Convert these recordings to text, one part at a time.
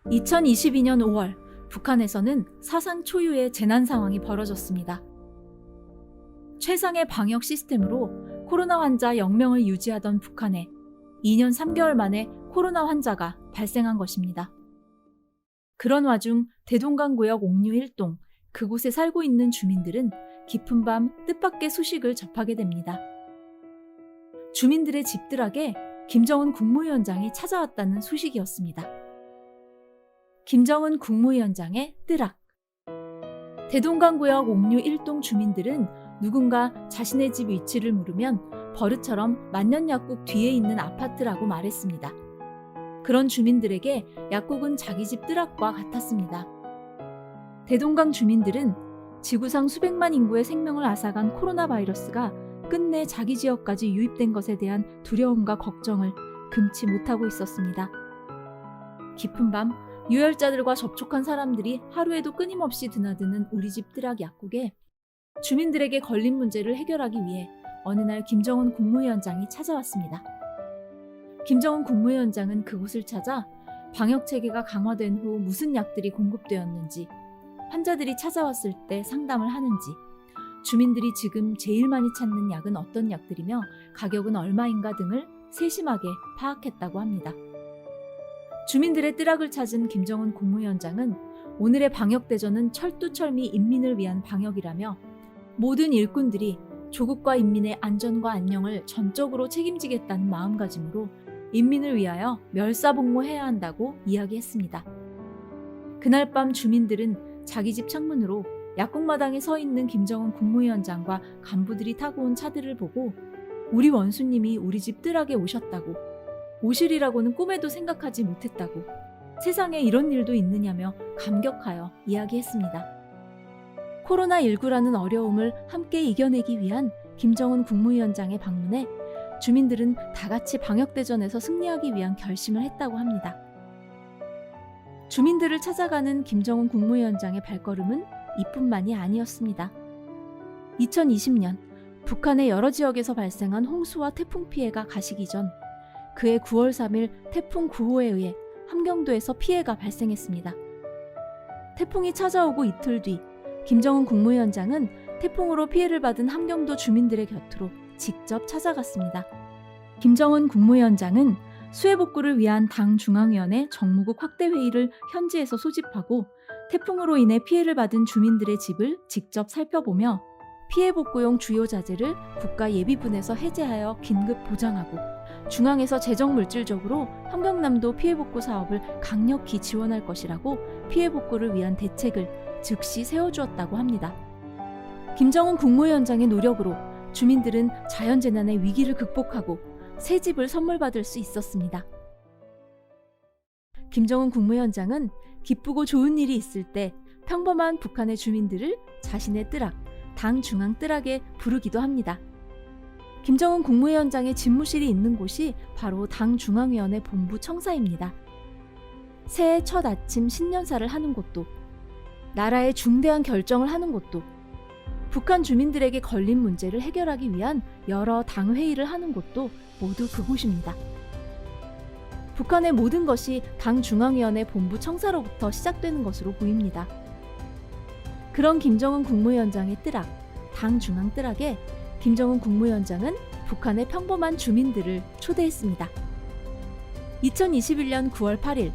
2022년 5월 북한에서는 사상 초유의 재난 상황이 벌어졌습니다. 최상의 방역 시스템으로 코로나 환자 0명을 유지하던 북한에 2년 3개월 만에 코로나 환자가 발생한 것입니다. 그런 와중 대동강구역 옥류 1동, 그곳에 살고 있는 주민들은 깊은 밤 뜻밖의 소식을 접하게 됩니다. 주민들의 집들에게 김정은 국무위원장이 찾아왔다는 소식이었습니다. 김정은 국무위원장의 뜨락. 대동강구역 옥류 1동 주민들은 누군가 자신의 집 위치를 물으면 버릇처럼 만년약국 뒤에 있는 아파트라고 말했습니다. 그런 주민들에게 약국은 자기 집 뜨락과 같았습니다. 대동강 주민들은 지구상 수백만 인구의 생명을 앗아간 코로나 바이러스가 끝내 자기 지역까지 유입된 것에 대한 두려움과 걱정을 금치 못하고 있었습니다. 깊은 밤 유혈자들과 접촉한 사람들이 하루에도 끊임없이 드나드는 우리 집 뜨락 약국에 주민들에게 걸린 문제를 해결하기 위해 어느 날 김정은 국무위원장이 찾아왔습니다. 김정은 국무위원장은 그곳을 찾아 방역체계가 강화된 후 무슨 약들이 공급되었는지, 환자들이 찾아왔을 때 상담을 하는지, 주민들이 지금 제일 많이 찾는 약은 어떤 약들이며 가격은 얼마인가 등을 세심하게 파악했다고 합니다. 주민들의 뜨락을 찾은 김정은 국무위원장은 오늘의 방역대전은 철두철미 인민을 위한 방역이라며 모든 일꾼들이 조국과 인민의 안전과 안녕을 전적으로 책임지겠다는 마음가짐으로 인민을 위하여 멸사복무해야 한다고 이야기했습니다. 그날 밤 주민들은 자기 집 창문으로 약국마당에 서 있는 김정은 국무위원장과 간부들이 타고 온 차들을 보고 우리 원수님이 우리 집 뜨락에 오셨다고, 오실이라고는 꿈에도 생각하지 못했다고, 세상에 이런 일도 있느냐며 감격하여 이야기했습니다. 코로나19라는 어려움을 함께 이겨내기 위한 김정은 국무위원장의 방문에 주민들은 다 같이 방역대전에서 승리하기 위한 결심을 했다고 합니다. 주민들을 찾아가는 김정은 국무위원장의 발걸음은 이뿐만이 아니었습니다. 2020년 북한의 여러 지역에서 발생한 홍수와 태풍 피해가 가시기 전 그해 9월 3일 태풍 9호에 의해 함경도에서 피해가 발생했습니다. 태풍이 찾아오고 이틀 뒤 김정은 국무위원장은 태풍으로 피해를 받은 함경도 주민들의 곁으로 직접 찾아갔습니다. 김정은 국무위원장은 수해 복구를 위한 당 중앙위원회 정무국 확대회의를 현지에서 소집하고 태풍으로 인해 피해를 받은 주민들의 집을 직접 살펴보며 피해 복구용 주요 자재를 국가 예비분에서 해제하여 긴급 보장하고 중앙에서 재정 물질적으로 함경남도 피해 복구 사업을 강력히 지원할 것이라고 피해 복구를 위한 대책을 즉시 세워주었다고 합니다. 김정은 국무위원장의 노력으로 주민들은 자연재난의 위기를 극복하고 새 집을 선물 받을 수 있었습니다. 김정은 국무위원장은 기쁘고 좋은 일이 있을 때 평범한 북한의 주민들을 자신의 뜨락, 당 중앙 뜨락에 부르기도 합니다. 김정은 국무위원장의 집무실이 있는 곳이 바로 당 중앙위원회 본부 청사입니다. 새해 첫 아침 신년사를 하는 곳도, 나라의 중대한 결정을 하는 곳도, 북한 주민들에게 걸린 문제를 해결하기 위한 여러 당 회의를 하는 곳도 모두 그곳입니다. 북한의 모든 것이 당 중앙위원회 본부 청사로부터 시작되는 것으로 보입니다. 그런 김정은 국무위원장의 뜨락, 당 중앙 뜨락에 김정은 국무위원장은 북한의 평범한 주민들을 초대했습니다. 2021년 9월 8일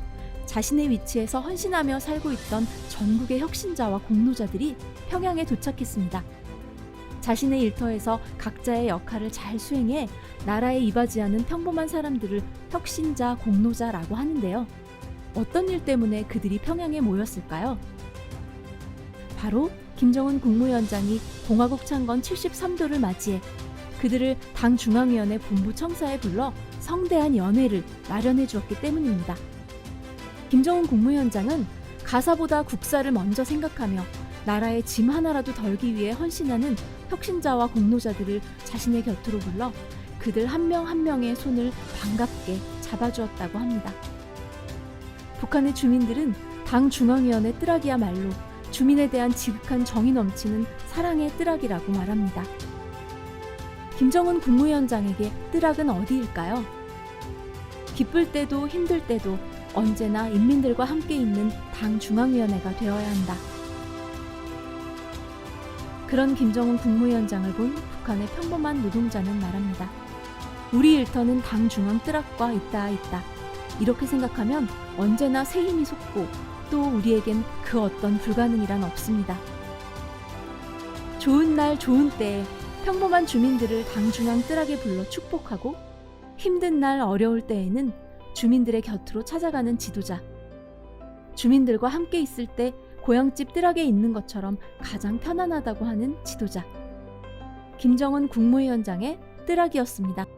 자신의 위치에서 헌신하며 살고 있던 전국의 혁신자와 공로자들이 평양에 도착했습니다. 자신의 일터에서 각자의 역할을 잘 수행해 나라에 이바지하는 평범한 사람들을 혁신자, 공로자라고 하는데요. 어떤 일 때문에 그들이 평양에 모였을까요? 바로 김정은 국무위원장이 공화국 창건 73도를 맞이해 그들을 당 중앙위원회 본부 청사에 불러 성대한 연회를 마련해 주었기 때문입니다. 김정은 국무위원장은 가사보다 국사를 먼저 생각하며 나라의 짐 하나라도 덜기 위해 헌신하는 혁신자와 공로자들을 자신의 곁으로 불러 그들 한 명 한 명의 손을 반갑게 잡아주었다고 합니다. 북한의 주민들은 당 중앙위원회 뜨락이야말로 주민에 대한 지극한 정이 넘치는 사랑의 뜨락이라고 말합니다. 김정은 국무위원장에게 뜨락은 어디일까요? 기쁠 때도 힘들 때도 언제나 인민들과 함께 있는 당 중앙위원회가 되어야 한다. 그런 김정은 국무위원장을 본 북한의 평범한 노동자는 말합니다. 우리 일터는 당 중앙 뜨락과 있다. 이렇게 생각하면 언제나 새 힘이 솟고 또 우리에겐 그 어떤 불가능이란 없습니다. 좋은 날 좋은 때에 평범한 주민들을 당 중앙 뜨락에 불러 축복하고 힘든 날 어려울 때에는 주민들의 곁으로 찾아가는 지도자. 주민들과 함께 있을 때 고향집 뜨락에 있는 것처럼 가장 편안하다고 하는 지도자. 김정은 국무위원장의 뜨락이었습니다.